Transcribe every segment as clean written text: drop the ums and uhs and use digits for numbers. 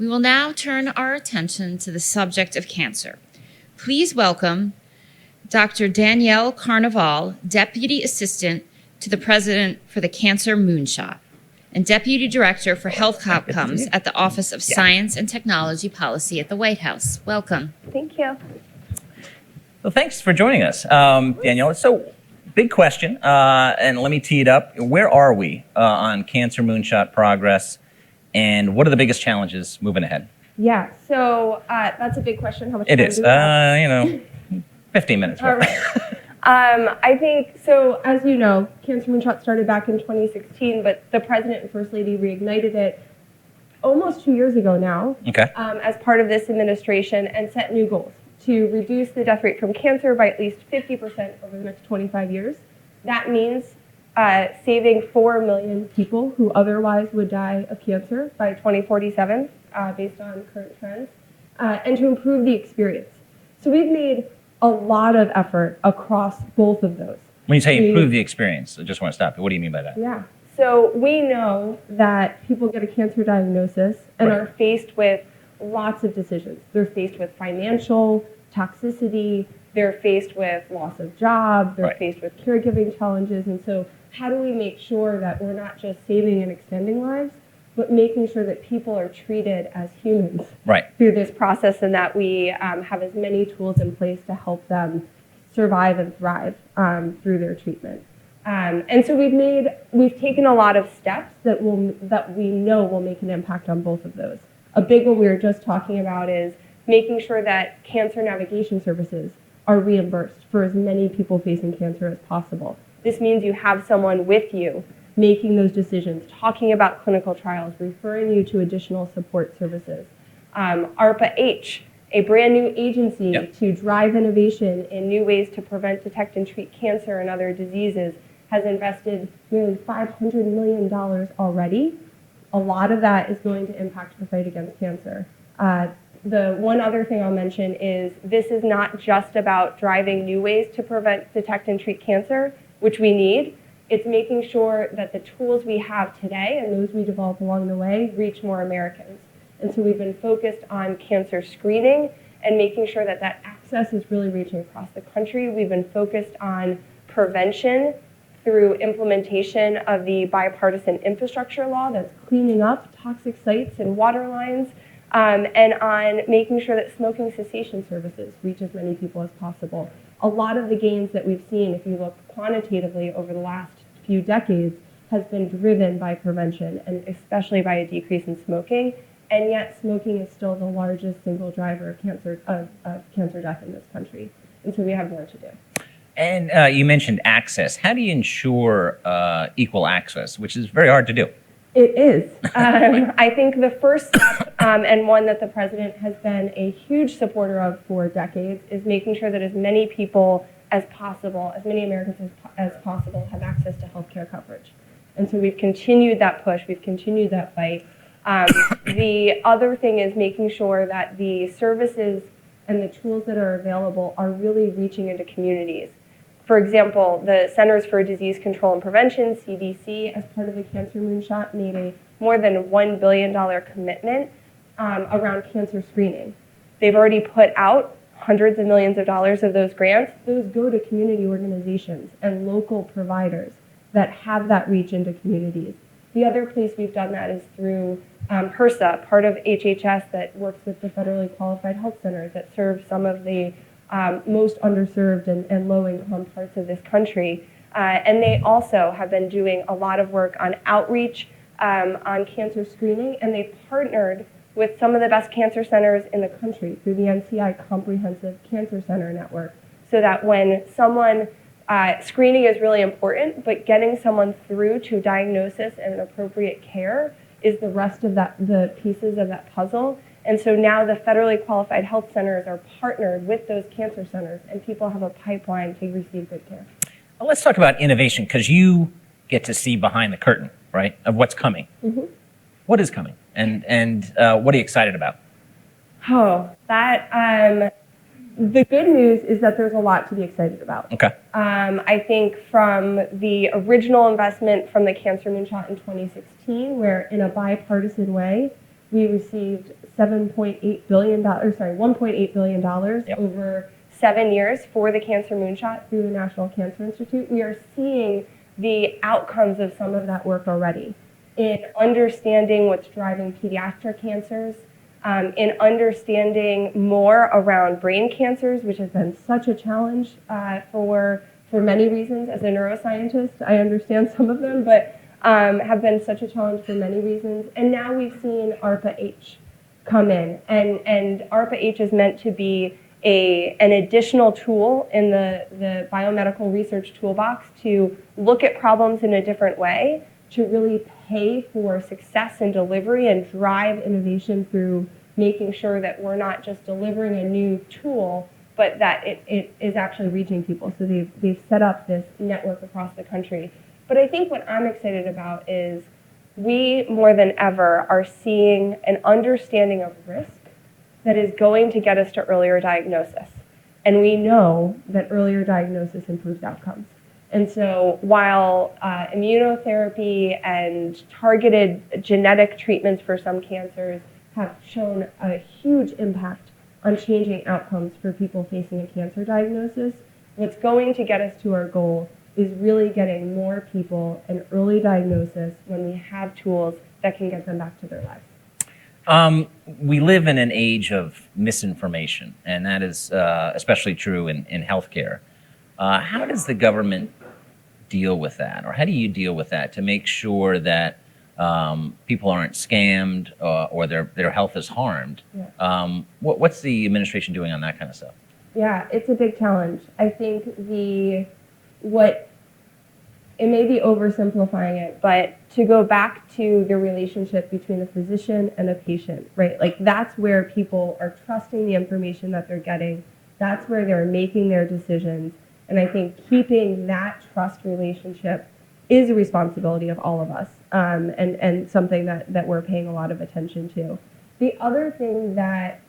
We will now turn our attention to the subject of cancer. Please welcome Dr. Danielle Carnival, Deputy Assistant to the President for the Cancer Moonshot and Deputy Director for Health Outcomes at the Office of Science and Technology Policy at the White House. Welcome. Thank you. Well, thanks for joining us, Danielle. So, big question, and let me tee it up. Where are we on Cancer Moonshot progress, and what are the biggest challenges moving ahead? Yeah, so that's a big question. How much It time is. do we have? 15 minutes. All right. I think, so as you know, Cancer Moonshot started back in 2016, but the President and First Lady reignited it almost 2 years ago now. Okay. As part of this administration, and set new goals to reduce the death rate from cancer by at least 50% over the next 25 years. That means saving 4 million people who otherwise would die of cancer by 2047, based on current trends, and to improve the experience. So we've made a lot of effort across both of those. When you say improve the experience, I just want to stop you. What do you mean by that? Yeah. So we know that people get a cancer diagnosis and Right. are faced with lots of decisions. They're faced with financial toxicity, they're faced with loss of job, they're Right. faced with caregiving challenges. And so how do we make sure that we're not just saving and extending lives, but making sure that people are treated as humans Right. through this process, and that we have as many tools in place to help them survive and thrive through their treatment. And so we've taken a lot of steps that we know will make an impact on both of those. A big one we were just talking about is making sure that cancer navigation services are reimbursed for as many people facing cancer as possible. This means you have someone with you making those decisions, talking about clinical trials, referring you to additional support services. ARPA-H, a brand new agency to drive innovation in new ways to prevent, detect, and treat cancer and other diseases, has invested nearly $500 million already. A lot of that is going to impact the fight against cancer. The one other thing I'll mention is this is not just about driving new ways to prevent, detect, and treat cancer, which we need. It's making sure that the tools we have today and those we develop along the way reach more Americans. And so we've been focused on cancer screening and making sure that that access is really reaching across the country. We've been focused on prevention through implementation of the bipartisan infrastructure law that's cleaning up toxic sites and water lines, and on making sure that smoking cessation services reach as many people as possible. A lot of the gains that we've seen, if you look quantitatively over the last few decades, has been driven by prevention, and especially by a decrease in smoking. And yet smoking is still the largest single driver of cancer death in this country. And so we have more to do. And you mentioned access. How do you ensure equal access, which is very hard to do? It is. I think the first step, and one that the President has been a huge supporter of for decades, is making sure that as many people as possible, as many Americans as possible, have access to healthcare coverage. And so we've continued that push, we've continued that fight. The other thing is making sure that the services and the tools that are available are really reaching into communities. For example, the Centers for Disease Control and Prevention, CDC, as part of the Cancer Moonshot, made a more than $1 billion commitment around cancer screening. They've already put out hundreds of millions of dollars of those grants. Those go to community organizations and local providers that have that reach into communities. The other place we've done that is through HRSA, part of HHS that works with the federally qualified health centers that serve some of the most underserved and low-income parts of this country. And they also have been doing a lot of work on outreach, on cancer screening, and they've partnered with some of the best cancer centers in the country through the NCI Comprehensive Cancer Center Network, so that when someone, screening is really important, but getting someone through to diagnosis and appropriate care is the rest of the pieces of that puzzle. And so now the federally qualified health centers are partnered with those cancer centers, and people have a pipeline to receive good care. Well, let's talk about innovation, because you get to see behind the curtain, right, of what's coming. Mm-hmm. What is coming, and what are you excited about? The good news is that there's a lot to be excited about. Okay. I think from the original investment from the Cancer Moonshot in 2016, where in a bipartisan way, We received $1.8 billion over 7 years for the Cancer Moonshot through the National Cancer Institute. We are seeing the outcomes of some of that work already in understanding what's driving pediatric cancers, in understanding more around brain cancers, which has been such a challenge for many reasons. As a neuroscientist, I understand some of them, but have been such a challenge for many reasons. And now we've seen ARPA-H come in, and ARPA-H is meant to be an additional tool in the biomedical research toolbox to look at problems in a different way, to really pay for success and delivery and drive innovation through making sure that we're not just delivering a new tool, but that it is actually reaching people. So they've set up this network across the country. But I think what I'm excited about is we, more than ever, are seeing an understanding of risk that is going to get us to earlier diagnosis. And we know that earlier diagnosis improves outcomes. And so while immunotherapy and targeted genetic treatments for some cancers have shown a huge impact on changing outcomes for people facing a cancer diagnosis, what's going to get us to our goal is really getting more people an early diagnosis when we have tools that can get them back to their lives. We live in an age of misinformation, and that is especially true in healthcare. How does the government deal with that, or how do you deal with that to make sure that people aren't scammed or their health is harmed? Yeah. What's the administration doing on that kind of stuff? Yeah, it's a big challenge. I think it may be oversimplifying it, but to go back to the relationship between a physician and a patient, right? Like that's where people are trusting the information that they're getting. That's where they're making their decisions. And I think keeping that trust relationship is a responsibility of all of us, and something that we're paying a lot of attention to. The other thing that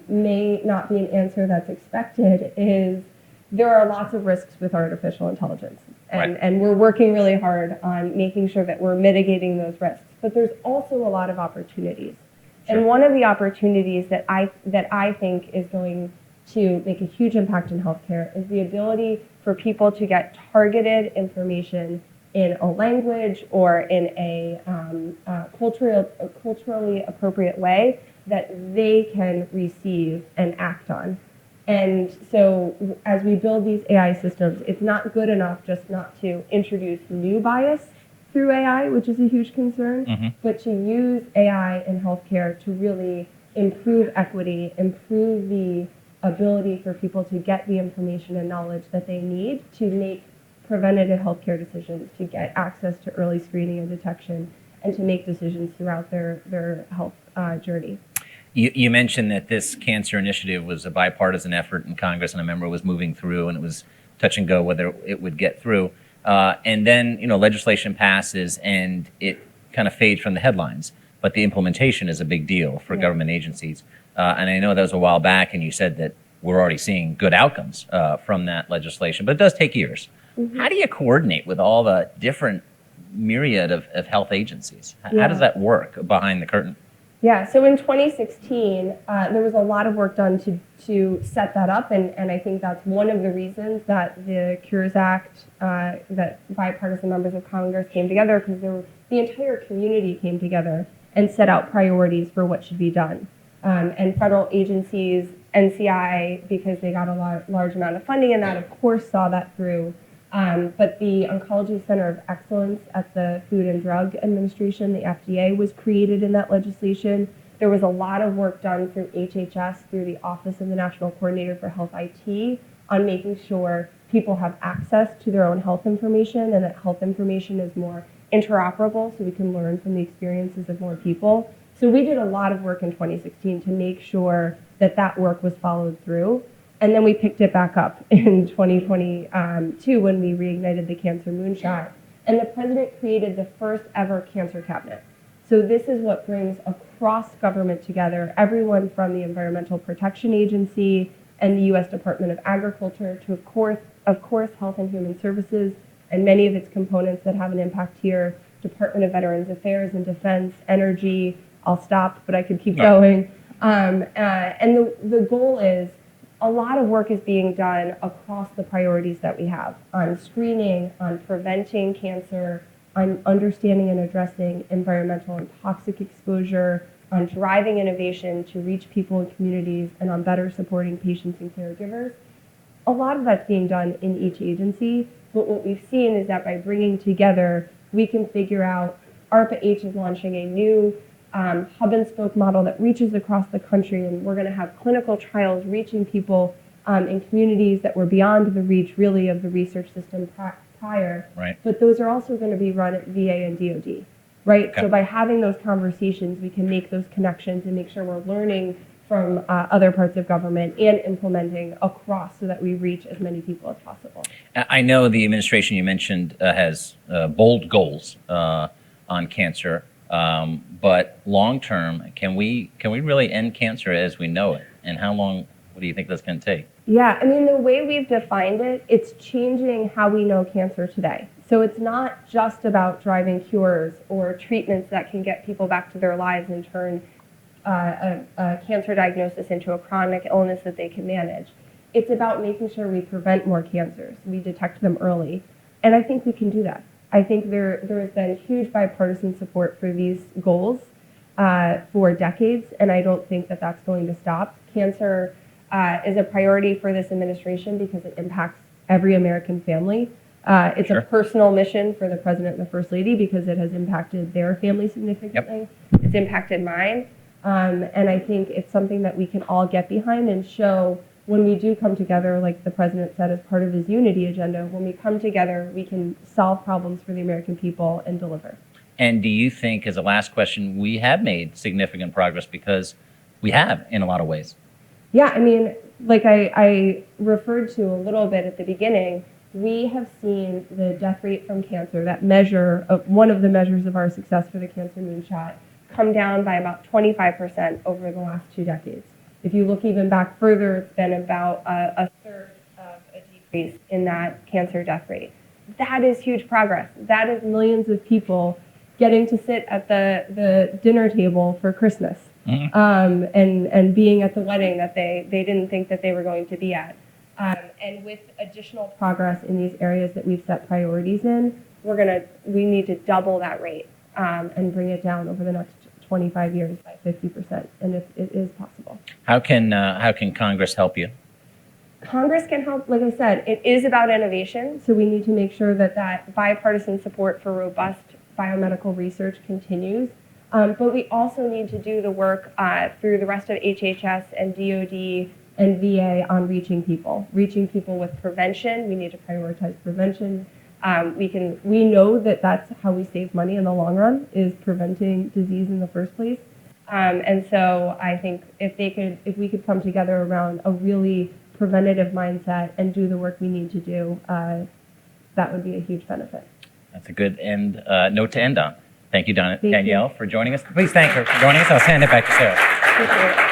may not be an answer that's expected is there are lots of risks with artificial intelligence. And we're working really hard on making sure that we're mitigating those risks. But there's also a lot of opportunities. Sure. And one of the opportunities that I think is going to make a huge impact in healthcare is the ability for people to get targeted information in a language or in a culturally appropriate way that they can receive and act on. And so as we build these AI systems, it's not good enough just not to introduce new bias through AI, which is a huge concern, but to use AI in healthcare to really improve equity, improve the ability for people to get the information and knowledge that they need to make preventative healthcare decisions, to get access to early screening and detection, and to make decisions throughout their health journey. You mentioned that this cancer initiative was a bipartisan effort in Congress, and I remember it was moving through, and it was touch and go whether it would get through. And then, legislation passes, and it kind of fades from the headlines. But the implementation is a big deal for government agencies. And I know that was a while back, and you said that we're already seeing good outcomes from that legislation, but it does take years. How do you coordinate with all the different myriad of health agencies? How does that work behind the curtain? Yeah, so in 2016, there was a lot of work done to set that up, and I think that's one of the reasons that the Cures Act, that bipartisan members of Congress came together, because the entire community came together and set out priorities for what should be done. And federal agencies, NCI, because they got a large amount of funding, and that of course saw that through. But the Oncology Center of Excellence at the Food and Drug Administration, the FDA, was created in that legislation. There was a lot of work done through HHS, through the Office of the National Coordinator for Health IT, on making sure people have access to their own health information and that health information is more interoperable so we can learn from the experiences of more people. So we did a lot of work in 2016 to make sure that that work was followed through. And then we picked it back up in 2022 when we reignited the Cancer Moonshot. And the president created the first ever cancer cabinet. So this is what brings across government together, everyone from the Environmental Protection Agency and the U.S. Department of Agriculture to, of course, Health and Human Services, and many of its components that have an impact here, Department of Veterans Affairs and Defense, Energy, I'll stop, but I could keep going. And the goal is a lot of work is being done across the priorities that we have on screening, on preventing cancer, on understanding and addressing environmental and toxic exposure, on driving innovation to reach people in communities, and on better supporting patients and caregivers. A lot of that's being done in each agency, but what we've seen is that by bringing together, we can figure out, ARPA-H is launching a new hub and spoke model that reaches across the country, and we're going to have clinical trials reaching people in communities that were beyond the reach really of the research system prior. Right. But those are also going to be run at VA and DoD, right? Okay. So by having those conversations, we can make those connections and make sure we're learning from other parts of government and implementing across so that we reach as many people as possible. I know the administration you mentioned has bold goals on cancer. But long term, can we really end cancer as we know it? And how long? What do you think that's going to take? Yeah, I mean, the way we've defined it, it's changing how we know cancer today. So it's not just about driving cures or treatments that can get people back to their lives and turn a cancer diagnosis into a chronic illness that they can manage. It's about making sure we prevent more cancers, we detect them early, and I think we can do that. I think there has been huge bipartisan support for these goals for decades, and I don't think that that's going to stop. Cancer is a priority for this administration because it impacts every American family. It's a personal mission for the president and the first lady because it has impacted their family significantly. Yep. It's impacted mine, and I think it's something that we can all get behind and show. When we do come together, like the president said as part of his unity agenda, when we come together, we can solve problems for the American people and deliver. And do you think, as a last question, we have made significant progress? Because we have in a lot of ways. Yeah, I mean, like I referred to a little bit at the beginning, we have seen the death rate from cancer, that measure of one of the measures of our success for the Cancer Moonshot, come down by about 25% over the last 2 decades. If you look even back further, it's been about a third of a decrease in that cancer death rate. That is huge progress. That is millions of people getting to sit at the dinner table for Christmas, and being at the wedding that they didn't think that they were going to be at. And with additional progress in these areas that we've set priorities in, we need to double that rate and bring it down over the next 25 years by 50%, and it is possible. How can Congress help you? Congress can help. Like I said, it is about innovation, so we need to make sure that bipartisan support for robust biomedical research continues. But we also need to do the work through the rest of HHS and DoD and VA on reaching people with prevention. We need to prioritize prevention. We know that that's how we save money in the long run, is preventing disease in the first place. And so I think if we could come together around a really preventative mindset and do the work we need to do, that would be a huge benefit. That's a good note to end on. Thank you, Danielle, for joining us. Please thank her for joining us. I'll hand it back to Sarah. Appreciate it.